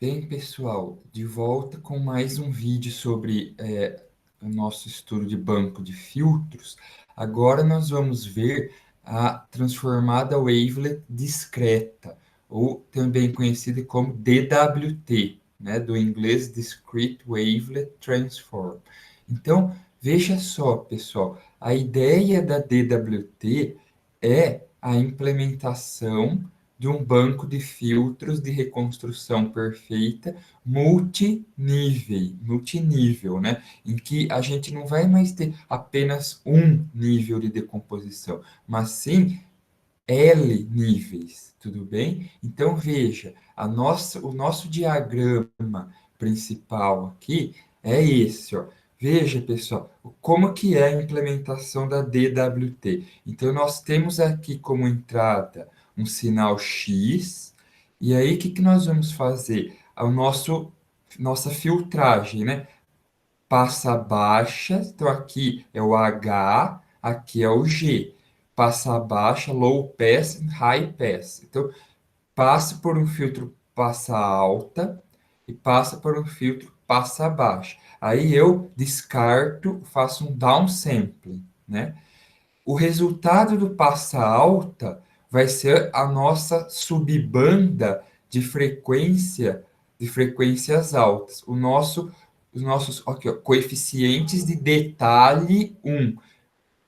Bem, pessoal, de volta com mais um vídeo sobre o nosso estudo de banco de filtros. Agora nós vamos ver a transformada wavelet discreta, ou também conhecida como DWT, né, do inglês Discrete Wavelet Transform. Então, veja só, pessoal, a ideia da DWT é a implementação de um banco de filtros de reconstrução perfeita multinível, né? Em que a gente não vai mais ter apenas um nível de decomposição, mas sim L níveis, tudo bem? Então veja, o nosso diagrama principal aqui é esse, ó. Veja, pessoal, como que é a implementação da DWT. Então, nós temos aqui como entrada um sinal X, e aí o que que nós vamos fazer? Nossa filtragem, né? Passa baixa, então aqui é o H, aqui é o G. Passa baixa, low pass, high pass. Então, passa por um filtro passa alta e passa por um filtro passa baixa. Aí eu descarto, faço um downsampling, né? O resultado do passa alta vai ser a nossa subbanda de frequências altas. Os nossos aqui, ó, coeficientes de detalhe um.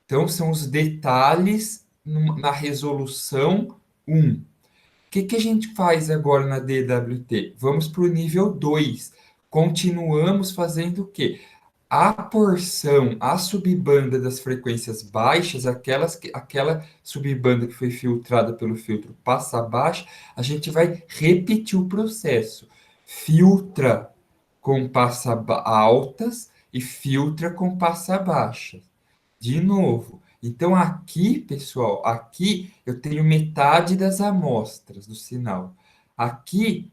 Então, são os detalhes na resolução um. O que a gente faz agora na DWT? Vamos para o nível 2. Continuamos fazendo o quê? A subbanda das frequências baixas, aquela subbanda que foi filtrada pelo filtro passa baixa, a gente vai repetir o processo. Filtra com altas e filtra com passa baixas. De novo. Então, aqui, pessoal, aqui eu tenho metade das amostras do sinal. Aqui,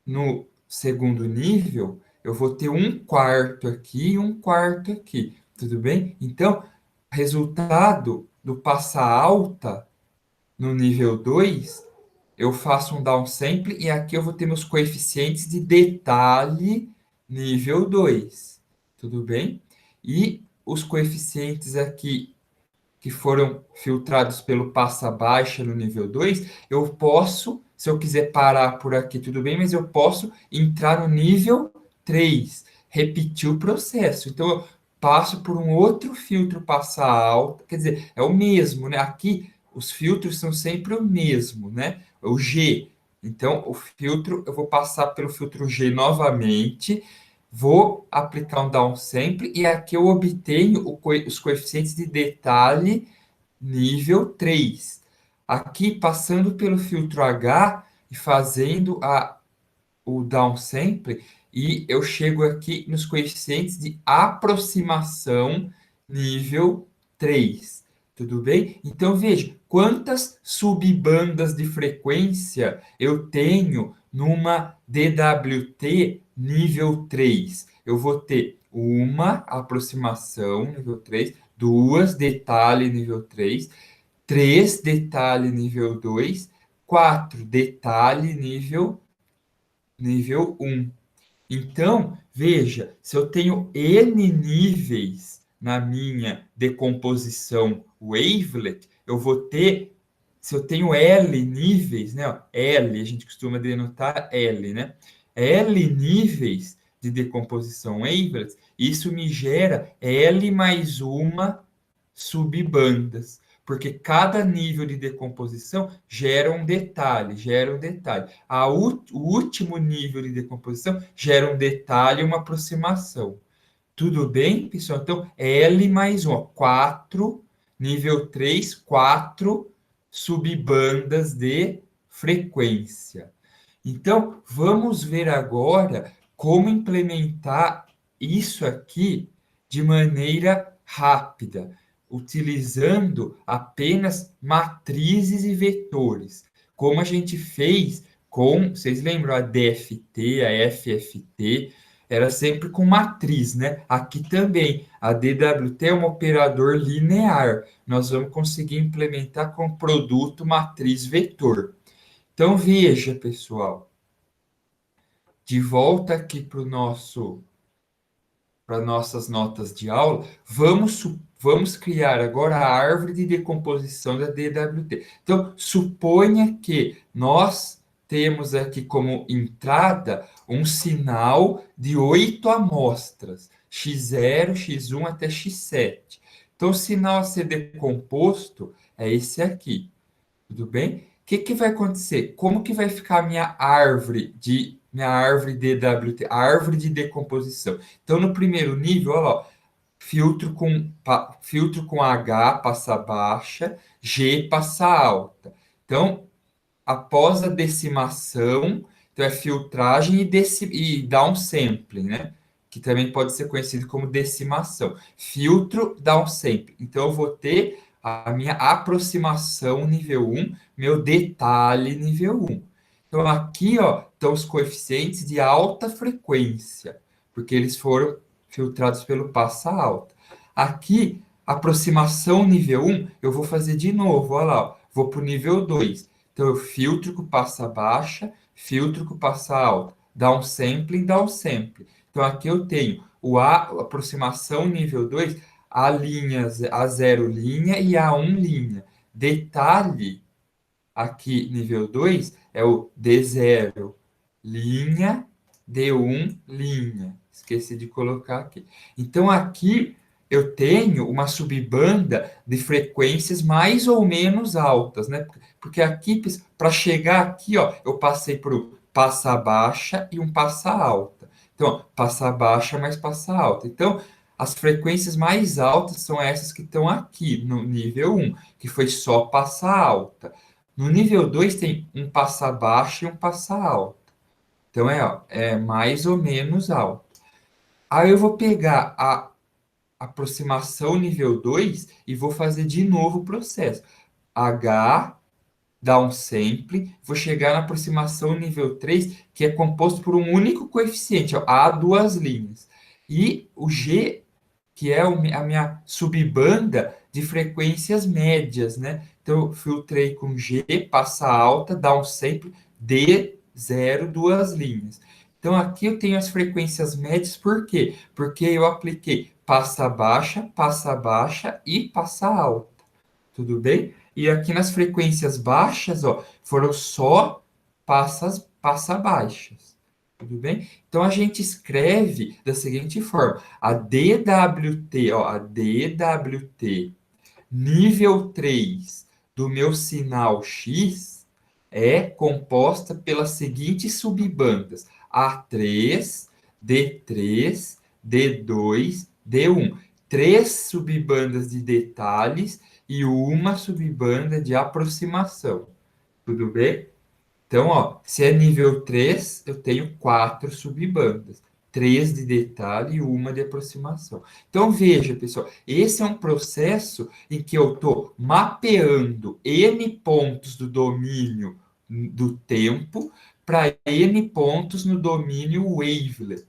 no segundo nível, eu vou ter um quarto aqui e um quarto aqui. Tudo bem? Então, resultado do passa alta no nível 2, eu faço um downsample e aqui eu vou ter meus coeficientes de detalhe nível 2. Tudo bem? E os coeficientes aqui que foram filtrados pelo passa baixa no nível 2, eu posso, se eu quiser parar por aqui, tudo bem, mas eu posso entrar no nível 3, repetir o processo. Então, eu passo por um outro filtro passa alta, quer dizer, é o mesmo, né? Aqui, os filtros são sempre o mesmo, né? O G. Então, o filtro, eu vou passar pelo filtro G novamente, vou aplicar um downsample e aqui eu obtenho os coeficientes de detalhe nível 3. Aqui, passando pelo filtro H e fazendo o downsample, e eu chego aqui nos coeficientes de aproximação nível 3. Tudo bem? Então, veja, quantas subbandas de frequência eu tenho numa DWT nível 3? Eu vou ter uma aproximação nível 3, duas detalhe nível 3, três detalhe nível 2, quatro detalhe nível um. Então, veja, se eu tenho N níveis na minha decomposição wavelet, eu vou ter, se eu tenho L níveis, né? Ó, L, a gente costuma denotar L, né? L níveis de decomposição wavelet, isso me gera L mais uma subbandas, porque cada nível de decomposição gera um detalhe. O último nível de decomposição gera um detalhe e uma aproximação. Tudo bem, pessoal? Então, L mais 1, 4, nível 3, 4 subbandas de frequência. Então, vamos ver agora como implementar isso aqui de maneira rápida, utilizando apenas matrizes e vetores, como a gente fez com, vocês lembram a DFT, a FFT, era sempre com matriz, né? Aqui também, a DWT é um operador linear. Nós vamos conseguir implementar com produto matriz vetor. Então, veja, pessoal, de volta aqui para o nosso para nossas notas de aula, vamos criar agora a árvore de decomposição da DWT. Então, suponha que nós temos aqui como entrada um sinal de 8 amostras, x0, x1 até x7. Então, o sinal a ser decomposto é esse aqui. Tudo bem? O que que vai acontecer? Como que vai ficar a minha árvore DWT, a árvore de decomposição? Então, no primeiro nível, olha lá, ó, filtro com H passa baixa, G passa alta. Então, após a decimação, então é filtragem e downsampling, né? Que também pode ser conhecido como decimação. Filtro, downsampling. Então, eu vou ter a minha aproximação nível um, meu detalhe nível um. Então, aqui, ó, estão os coeficientes de alta frequência, porque eles foram filtrados pelo passa alta. Aqui, aproximação nível um, eu vou fazer de novo, olha lá, ó, vou para o nível 2. Então, eu filtro com passa baixa, filtro com passa alta, downsampling, downsampling. Então, aqui eu tenho a aproximação nível 2, a linha, a 0 linha e a 1 linha. Detalhe, aqui nível 2 é o D0 linha, D1 linha. Esqueci de colocar aqui. Então, aqui eu tenho uma subbanda de frequências mais ou menos altas, né? Porque aqui, para chegar aqui, ó, eu passei por um passa baixa e um passa alta. Então, ó, passa baixa mais passa alta. Então, as frequências mais altas são essas que estão aqui no nível um, que foi só passa alta. No nível 2 tem um passa baixa e um passa alta. Então, ó, é mais ou menos alto. Aí eu vou pegar a aproximação nível 2 e vou fazer de novo o processo. H, downsampling, vou chegar na aproximação nível 3, que é composto por um único coeficiente, ó, A duas linhas. E o G, que é a minha subbanda de frequências médias, né? Então, eu filtrei com G, passa alta, downsampling, D, zero, duas linhas. Então, aqui eu tenho as frequências médias, por quê? Porque eu apliquei passa baixa e passa alta. Tudo bem? E aqui nas frequências baixas, ó, foram só passa baixas. Tudo bem? Então a gente escreve da seguinte forma: a DWT, ó, a DWT nível 3 do meu sinal X é composta pelas seguintes subbandas: A3, D3, D2, D1. Três subbandas de detalhes e uma subbanda de aproximação. Tudo bem? Então, ó, se é nível 3, eu tenho quatro subbandas. Três de detalhe e uma de aproximação. Então, veja, pessoal, esse é um processo em que eu estou mapeando N pontos do domínio do tempo para N pontos no domínio wavelet.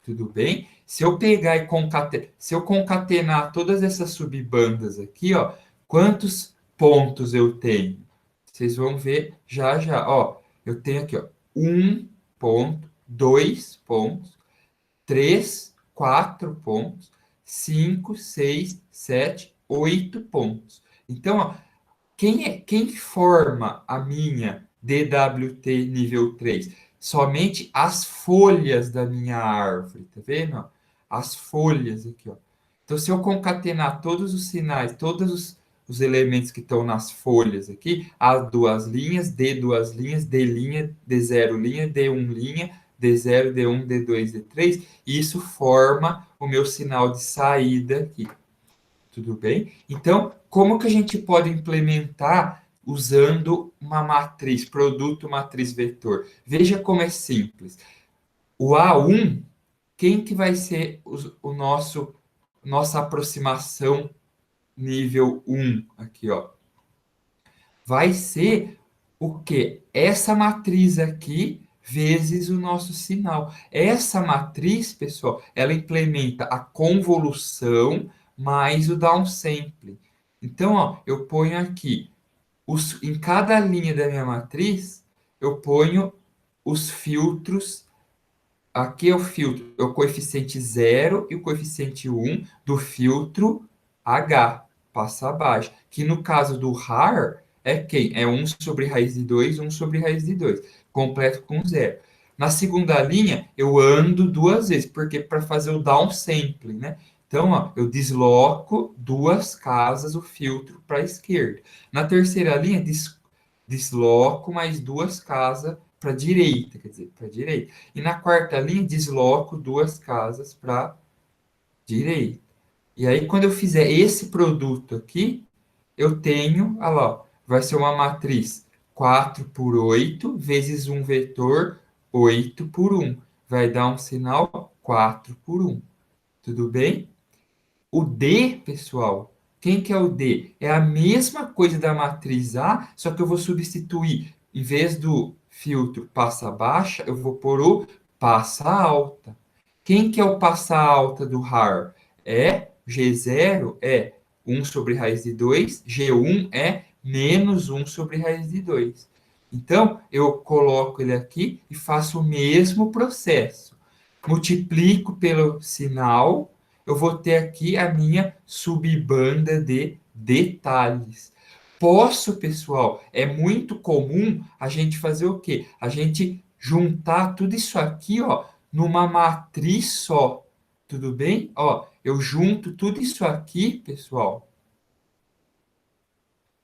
Tudo bem? Se eu concatenar todas essas subbandas aqui, ó, quantos pontos eu tenho? Vocês vão ver já já. Ó, eu tenho aqui, ó, um ponto, dois pontos, três, quatro pontos, cinco, seis, sete, oito pontos. Então, ó, quem forma a minha DWT nível 3? Somente as folhas da minha árvore, tá vendo? Ó? As folhas aqui, ó. Então, se eu concatenar todos os sinais, todos os elementos que estão nas folhas aqui, A duas linhas, D duas linhas, D linha, D zero linha, D1 linha, D0, D1, D2, D3, e isso forma o meu sinal de saída aqui. Tudo bem? Então, como que a gente pode implementar usando uma matriz, produto matriz vetor? Veja como é simples. O A1, quem que vai ser o nossa aproximação nível um aqui, ó? Vai ser o quê? Essa matriz aqui vezes o nosso sinal. Essa matriz, pessoal, ela implementa a convolução mais o downsampling. Então, ó, eu ponho aqui, em cada linha da minha matriz, eu ponho os filtros aqui é o filtro, é o coeficiente 0 e o coeficiente 1 do filtro H, passa abaixo. Que no caso do RAR, é quem? É 1 sobre raiz de 2, 1 sobre raiz de 2, completo com zero. Na segunda linha, eu ando duas vezes, porque para fazer o downsampling, né? Então, ó, eu desloco duas casas o filtro para a esquerda. Na terceira linha, desloco mais duas casas para a direita, quer dizer, para a direita. E na quarta linha, desloco duas casas para a direita. E aí, quando eu fizer esse produto aqui, eu tenho, olha lá, ó, vai ser uma matriz 4 por 8 vezes um vetor 8 por um. Vai dar um sinal 4 por um. Tudo bem? O D, pessoal, quem que é o D? É a mesma coisa da matriz A, só que eu vou substituir, em vez do filtro passa baixa, eu vou pôr o passa alta. Quem que é o passa alta do RAR? É G0 é 1 sobre raiz de 2, G1 é menos 1 sobre raiz de 2. Então, eu coloco ele aqui e faço o mesmo processo. Multiplico pelo sinal, eu vou ter aqui a minha subbanda de detalhes. Posso, pessoal, é muito comum a gente fazer o quê? A gente juntar tudo isso aqui, ó, numa matriz só. Tudo bem? Ó, eu junto tudo isso aqui, pessoal.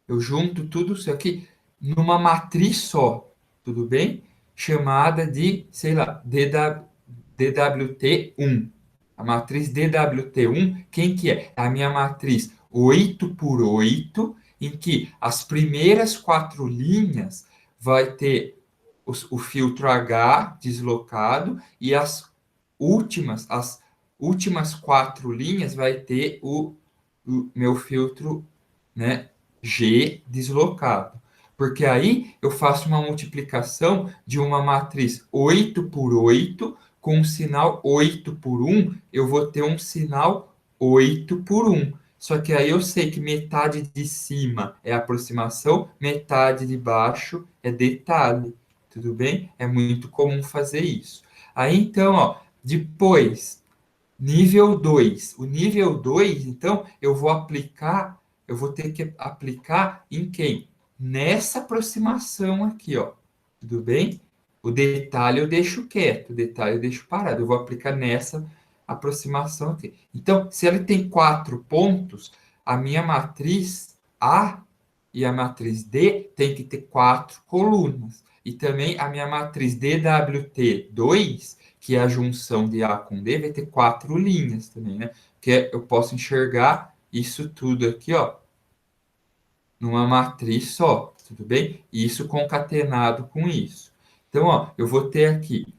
Eu junto tudo isso aqui numa matriz só. Tudo bem? Chamada de, sei lá, DWT1. A matriz DWT1, quem que é? É a minha matriz 8 por 8, em que as primeiras quatro linhas vai ter o filtro H deslocado e as últimas quatro linhas vai ter o meu filtro, né, G deslocado. Porque aí eu faço uma multiplicação de uma matriz 8 por 8 com um sinal 8 por 1, eu vou ter um sinal 8 por 1. Só que aí eu sei que metade de cima é aproximação, metade de baixo é detalhe. Tudo bem? É muito comum fazer isso. Aí então, ó, depois nível 2. O nível 2, então, eu vou ter que aplicar em quem? Nessa aproximação aqui, ó. Tudo bem? O detalhe eu deixo quieto, o detalhe eu deixo parado. Eu vou aplicar nessa aproximação aqui. Então, se ele tem quatro pontos, a minha matriz A e a matriz D tem que ter quatro colunas. E também a minha matriz DWT2, que é a junção de A com D, vai ter quatro linhas também, né? Que eu posso enxergar isso tudo aqui, ó, numa matriz só, tudo bem? Isso concatenado com isso. Então, ó, eu vou ter aqui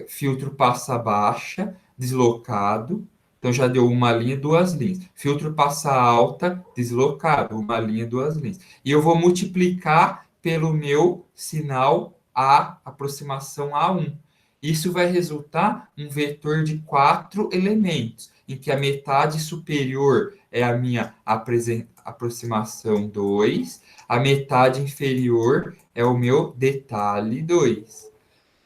filtro passa baixa, deslocado. Então, já deu uma linha, duas linhas. Filtro passa alta, deslocado, uma linha, duas linhas. E eu vou multiplicar pelo meu sinal A, aproximação A1. Isso vai resultar um vetor de quatro elementos, em que a metade superior é a minha aproximação 2, a metade inferior é o meu detalhe 2.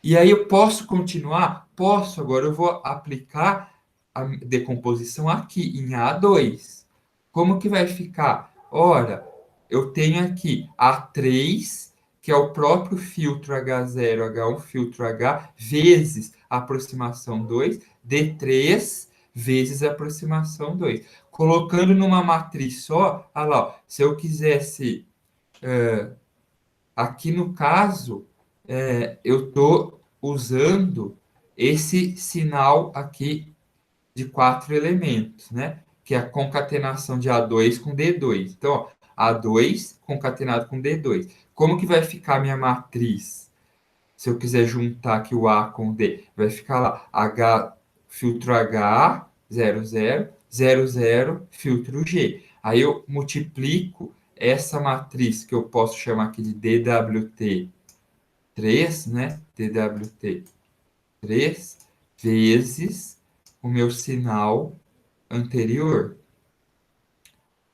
E aí eu posso continuar? Posso, agora eu vou aplicar a decomposição aqui em A2. Como que vai ficar? Ora, eu tenho aqui A3, que é o próprio filtro H0, H1, filtro H, vezes a aproximação 2, D3 vezes a aproximação 2. Colocando numa matriz só, olha lá, ó, se eu quisesse, aqui no caso, eu estou usando esse sinal aqui de quatro elementos, né? Que é a concatenação de A2 com D2. Então, ó, A2 concatenado com D2. Como que vai ficar a minha matriz? Se eu quiser juntar aqui o A com o D, vai ficar lá H, filtro H, 00, 00, filtro G. Aí eu multiplico essa matriz que eu posso chamar aqui de DWT3, né? DWT3 vezes o meu sinal anterior.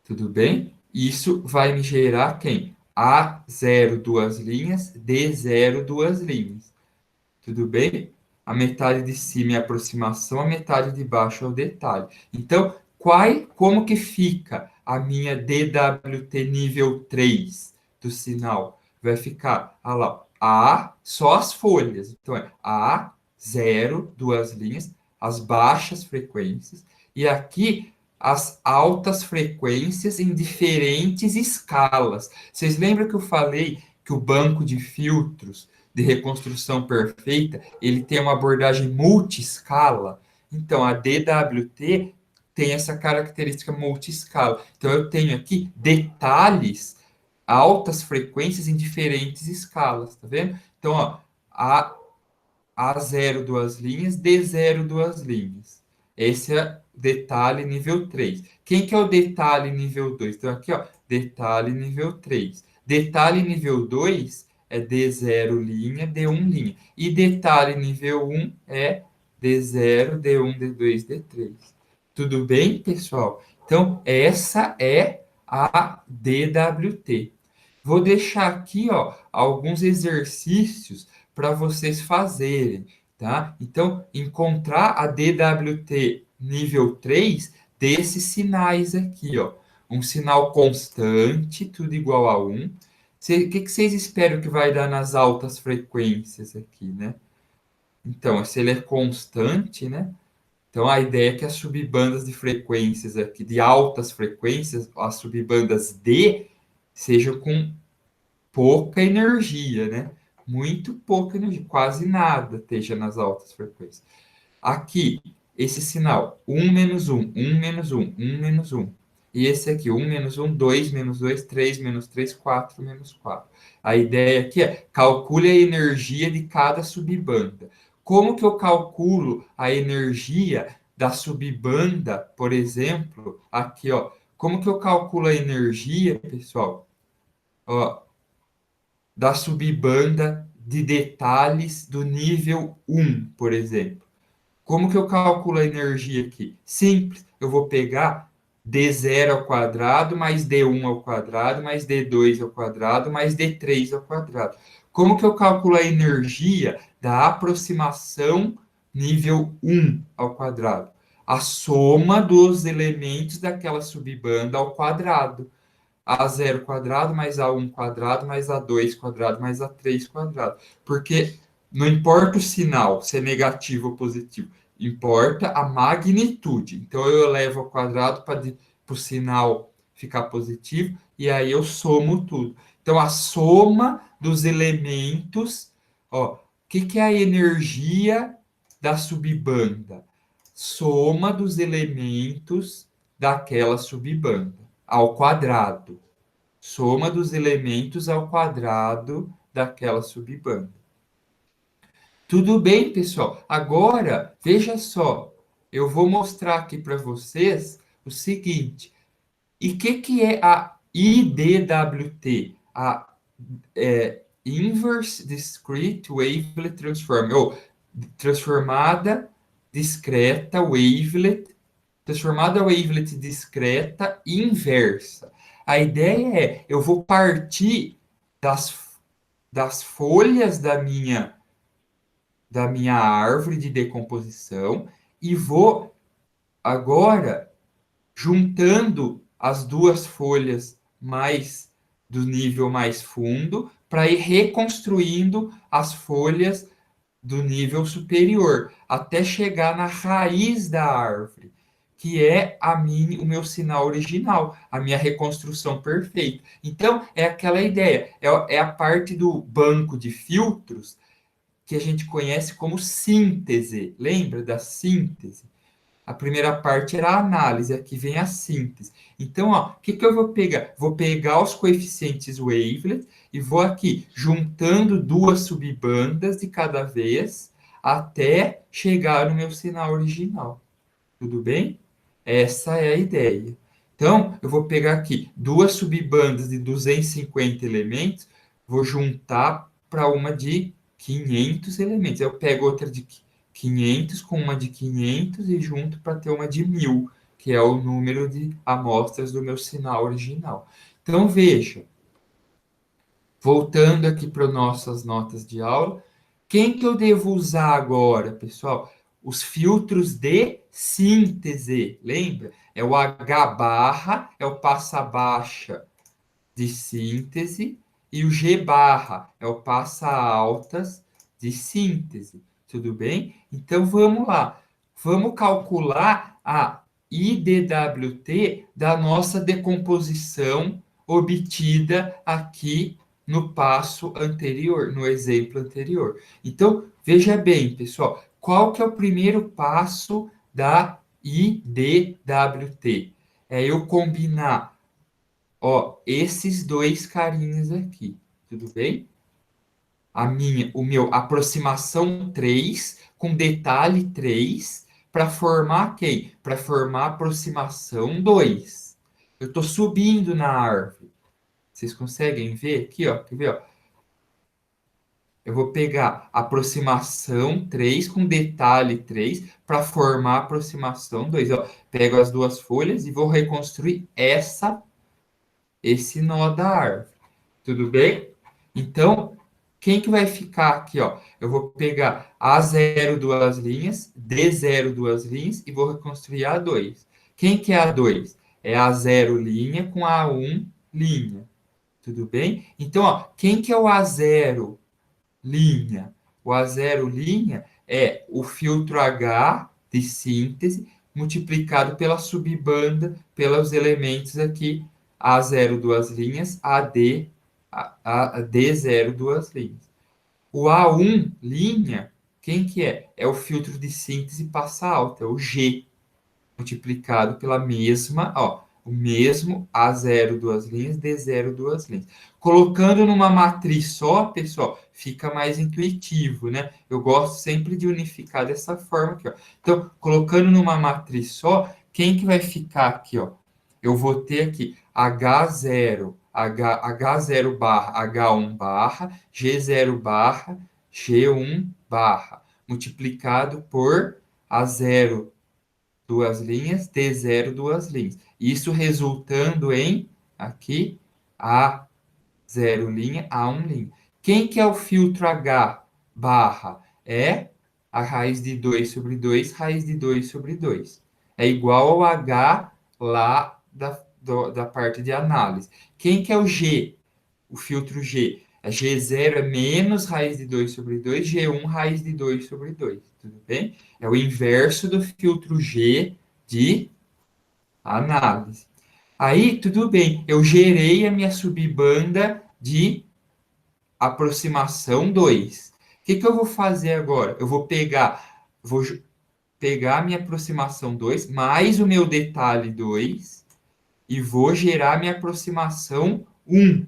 Tudo bem? Isso vai me gerar quem? A0, duas linhas, D0, duas linhas. Tudo bem? A metade de cima é a aproximação, a metade de baixo é o detalhe. Então, como que fica a minha DWT nível 3 do sinal? Vai ficar, olha lá, A, só as folhas. Então, é A, 0, duas linhas, as baixas frequências, e aqui as altas frequências em diferentes escalas. Vocês lembram que eu falei que o banco de filtros de reconstrução perfeita, ele tem uma abordagem multi-escala? Então, a DWT tem essa característica multi-escala. Então, eu tenho aqui detalhes, altas frequências em diferentes escalas, tá vendo? Então, ó, A0 duas linhas, D0 duas linhas. Esse é detalhe nível 3. Quem que é o detalhe nível 2? Então, aqui, ó, detalhe nível 3. Detalhe nível 2 é D0 linha, D1 linha. E detalhe nível 1 é D0, D1, D2, D3. Tudo bem, pessoal? Então, essa é a DWT. Vou deixar aqui, ó, alguns exercícios para vocês fazerem, tá? Então, encontrar a DWT nível 3 desses sinais aqui, ó. Um sinal constante, tudo igual a 1. O que vocês esperam que vai dar nas altas frequências aqui, né? Então, se ele é constante, né? Então, a ideia é que as subbandas de frequências aqui, de altas frequências, as subbandas D, sejam com pouca energia, né? Muito pouca energia, quase nada esteja nas altas frequências. Aqui, esse sinal, um menos um menos um. E esse aqui, menos 2 3 menos 3 4 menos 4. A ideia aqui é, calcule a energia de cada subbanda. Como que eu calculo a energia da subbanda, por exemplo, aqui, ó. Como que eu calculo a energia, pessoal? Ó, da subbanda de detalhes do nível 1, por exemplo. Como que eu calculo a energia aqui? Simples, eu vou pegar D0 ao quadrado mais D1 ao quadrado mais D2 ao quadrado mais D3 ao quadrado. Como que eu calculo a energia da aproximação nível 1 ao quadrado? A soma dos elementos daquela subbanda ao quadrado. A0 quadrado mais A1 quadrado mais A2 quadrado mais A3 quadrado. Porque não importa o sinal, se é negativo ou positivo, importa a magnitude. Então eu elevo ao quadrado para o sinal ficar positivo e aí eu somo tudo. Então a soma dos elementos, ó, o que é a energia da subbanda? Soma dos elementos daquela subbanda ao quadrado. Soma dos elementos ao quadrado daquela subbanda. Tudo bem, pessoal? Agora, veja só. Eu vou mostrar aqui para vocês o seguinte. E o que é a IDWT? Inverse Discrete Wavelet Transform. Ou transformada discreta wavelet, transformada wavelet discreta inversa. A ideia é, eu vou partir das folhas da minha árvore de decomposição e vou agora juntando as duas folhas mais do nível mais fundo para ir reconstruindo as folhas do nível superior, até chegar na raiz da árvore, que é o meu sinal original, a minha reconstrução perfeita. Então, é aquela ideia, é a parte do banco de filtros que a gente conhece como síntese. Lembra da síntese? A primeira parte era a análise, aqui vem a síntese. Então, ó, o que eu vou pegar? Vou pegar os coeficientes wavelet e vou aqui juntando duas subbandas de cada vez até chegar no meu sinal original. Tudo bem? Essa é a ideia. Então, eu vou pegar aqui duas subbandas de 250 elementos, vou juntar para uma de 500 elementos. Eu pego outra de 500 com uma de 500 e junto para ter uma de 1000, que é o número de amostras do meu sinal original. Então, veja, voltando aqui para nossas notas de aula, o Quem que eu devo usar agora, pessoal? Os filtros de síntese, lembra? É o H barra, é o passa baixa de síntese, e o G barra é o passa altas de síntese, tudo bem? Então vamos lá, vamos calcular a IDWT da nossa decomposição obtida aqui no passo anterior, no exemplo anterior. Então, veja bem, pessoal, qual que é o primeiro passo da IDWT? É eu combinar, ó, esses dois carinhas aqui, tudo bem? O meu aproximação 3 com detalhe 3 para formar quem? Para formar aproximação 2. Eu estou subindo na árvore. Vocês conseguem ver aqui, ó? Quer ver, ó? Eu vou pegar aproximação 3 com detalhe 3 para formar aproximação 2. Ó, pego as duas folhas e vou reconstruir esse nó da árvore. Tudo bem? Então, quem que vai ficar aqui, ó? Eu vou pegar A0 duas linhas, D0 duas linhas e vou reconstruir A2. Quem que é A2? É A0 linha com A1 linha. Tudo bem? Então, ó, quem que é o A0 linha? O A0 linha é o filtro H de síntese multiplicado pela subbanda, pelos elementos aqui, A0 duas linhas, a D0 duas linhas. O A1 linha, quem que é? É o filtro de síntese passa alta, é o G, multiplicado pela mesma, ó, o mesmo A0 duas linhas, D0 duas linhas. Colocando numa matriz só, pessoal, fica mais intuitivo, né? Eu gosto sempre de unificar dessa forma aqui, ó. Então, colocando numa matriz só, quem que vai ficar aqui, ó? Eu vou ter aqui H0 barra H1 barra G0 barra G1 barra multiplicado por A0 duas linhas, T0 duas linhas. Isso resultando em, aqui, A0 linha, A1 linha. Quem que é o filtro H barra? É a raiz de 2 sobre 2, raiz de 2 sobre 2. É igual ao H lá da parte de análise. Quem que é o G? O filtro G. A G0 é menos raiz de 2 sobre 2, G1 raiz de 2 sobre 2. Tudo bem? É o inverso do filtro G de análise. Aí, tudo bem, eu gerei a minha subbanda de aproximação 2. O que eu vou fazer agora? Eu vou pegar a minha aproximação 2 mais o meu detalhe 2 e vou gerar minha aproximação 1.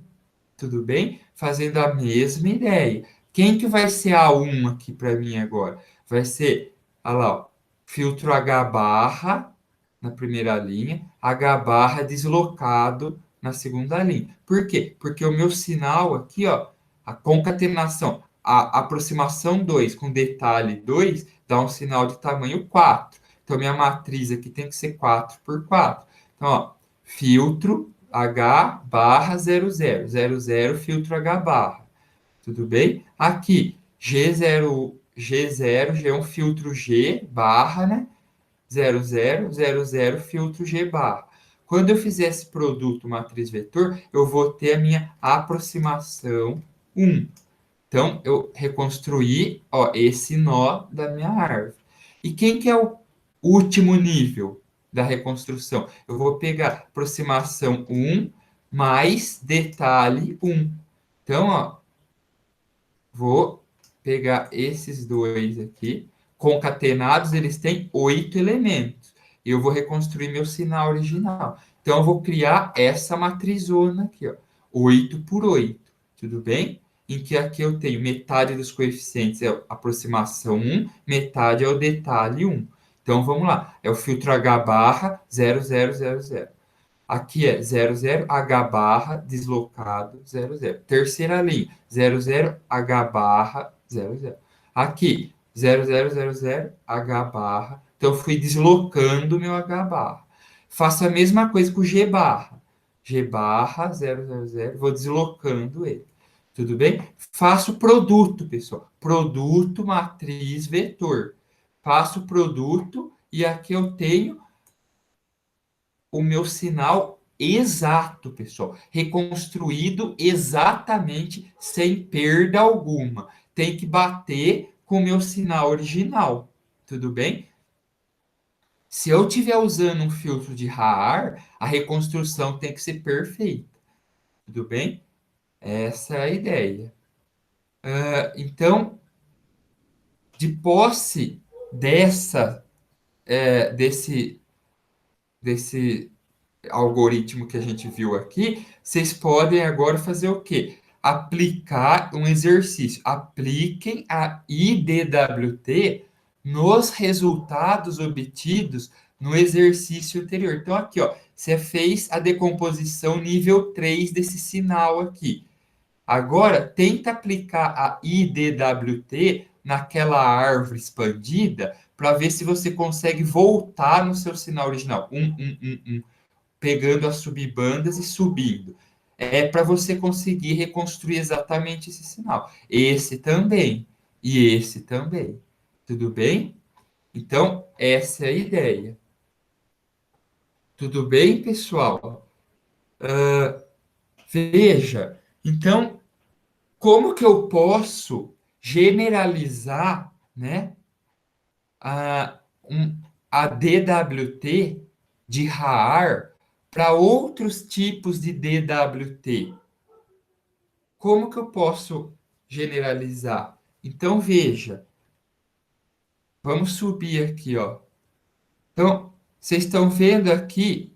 Tudo bem? Fazendo a mesma ideia. Quem que vai ser a 1 aqui para mim agora? Vai ser, olha lá, ó, filtro H barra na primeira linha, H barra deslocado na segunda linha. Por quê? Porque o meu sinal aqui, ó, a concatenação, a aproximação 2 com detalhe 2 dá um sinal de tamanho 4. Então, minha matriz aqui tem que ser 4 por 4. Então, ó, filtro H barra 00 filtro H barra. Tudo bem? Aqui, G0, G1 filtro G barra, né? 00 filtro G barra. Quando eu fizer esse produto matriz vetor, eu vou ter a minha aproximação 1. Então, eu reconstruí, ó, esse nó da minha árvore. E quem que é o último nível da reconstrução? Eu vou pegar aproximação 1 mais detalhe 1. Então, ó, vou pegar esses dois aqui. Concatenados, eles têm 8 elementos. E eu vou reconstruir meu sinal original. Então, eu vou criar essa matrizona aqui, ó. 8 por 8. Tudo bem? Em que aqui eu tenho metade dos coeficientes é a aproximação 1, metade é o detalhe 1. Então, vamos lá. É o filtro H barra 0000. Aqui é 00 H barra deslocado 00. Terceira linha, 00 H barra 00. Aqui, 0000 H barra. Então, eu fui deslocando meu H barra. Faço a mesma coisa com o G barra. G barra 000, vou deslocando ele. Tudo bem? Faço produto, pessoal. produto, matriz, vetor. Passo o produto e aqui eu tenho o meu sinal exato, pessoal. Reconstruído exatamente, sem perda alguma. Tem que bater com o meu sinal original. Tudo bem? Se eu estiver usando um filtro de Haar, a reconstrução tem que ser perfeita. Tudo bem? Essa é a ideia. Então, de posse desse, desse algoritmo que a gente viu aqui, vocês podem agora fazer o quê? Aplicar um exercício. Apliquem a IDWT nos resultados obtidos no exercício anterior. Então, aqui, ó, você fez a decomposição nível 3 desse sinal aqui. Agora, tenta aplicar a IDWT naquela árvore expandida para ver se você consegue voltar no seu sinal original. Pegando as subbandas e subindo. É para você conseguir reconstruir exatamente esse sinal. Esse também. E esse também. Tudo bem? Então, essa é a ideia. Tudo bem, pessoal? Veja, então, como que eu posso generalizar, né, a, a DWT de Haar para outros tipos de DWT? Como que eu posso generalizar? Então, veja, vamos subir aqui, ó. Então, vocês estão vendo aqui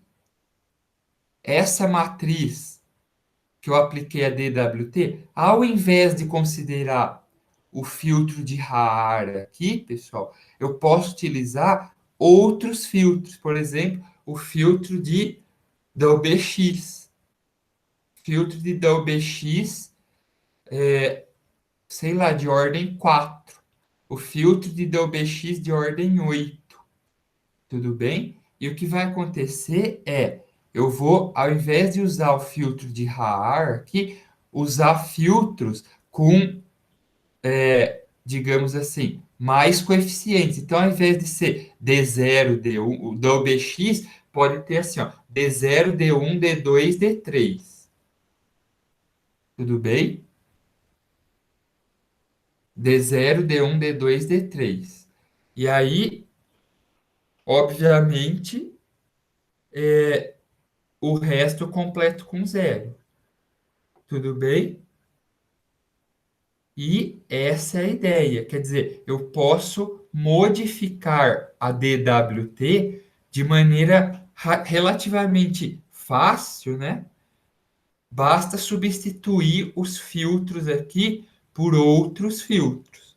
essa matriz que eu apliquei a DWT, ao invés de considerar o filtro de Haar aqui, pessoal, eu posso utilizar outros filtros, por exemplo, o filtro de DLBX. Filtro de DLBX, sei lá, de ordem 4. O filtro de DLBX de ordem 8. Tudo bem? E o que vai acontecer é, eu vou, ao invés de usar o filtro de Haar aqui, usar filtros com, digamos assim, mais coeficientes. Então, ao invés de ser D0, D1, o DLBX pode ter assim, ó, D0, D1, D2, D3. Tudo bem? D0, D1, D2, D3. E aí, obviamente, o resto eu completo com zero. Tudo bem? E essa é a ideia. Quer dizer, eu posso modificar a DWT de maneira relativamente fácil, né? Basta substituir os filtros aqui por outros filtros.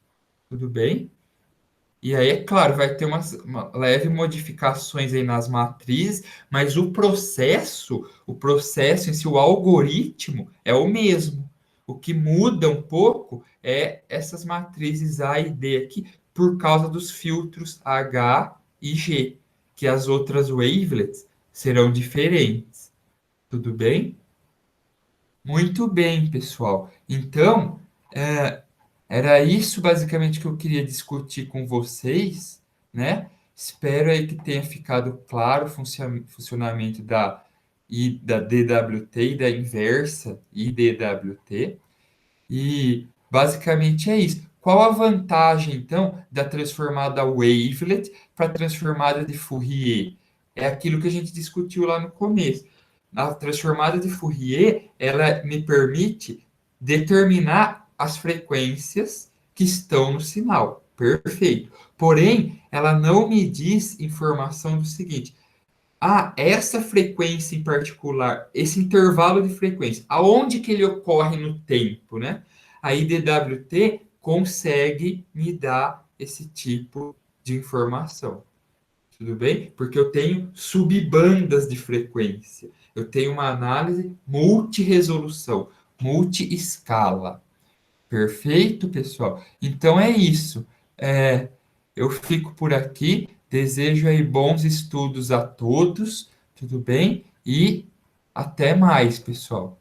Tudo bem? E aí, é claro, vai ter uma leve modificações aí nas matrizes, mas o processo em si, o algoritmo é o mesmo. O que muda um pouco é essas matrizes A e D aqui, por causa dos filtros H e G, que as outras wavelets serão diferentes. Tudo bem? Muito bem, pessoal. Então, é, era isso basicamente que eu queria discutir com vocês, né? Espero aí que tenha ficado claro o funcionamento da DWT e da inversa IDWT. E basicamente é isso. Qual a vantagem, então, da transformada wavelet para a transformada de Fourier? É aquilo que a gente discutiu lá no começo. A transformada de Fourier, ela me permite determinar as frequências que estão no sinal. Perfeito. Porém, ela não me diz informação do seguinte: essa frequência em particular, esse intervalo de frequência, aonde que ele ocorre no tempo, né? A IDWT consegue me dar esse tipo de informação. Tudo bem? Porque eu tenho subbandas de frequência. Eu tenho uma análise multiresolução, multi-escala. Perfeito, pessoal? Então é isso. Eu fico por aqui. Desejo aí bons estudos a todos. Tudo bem? E até mais, pessoal.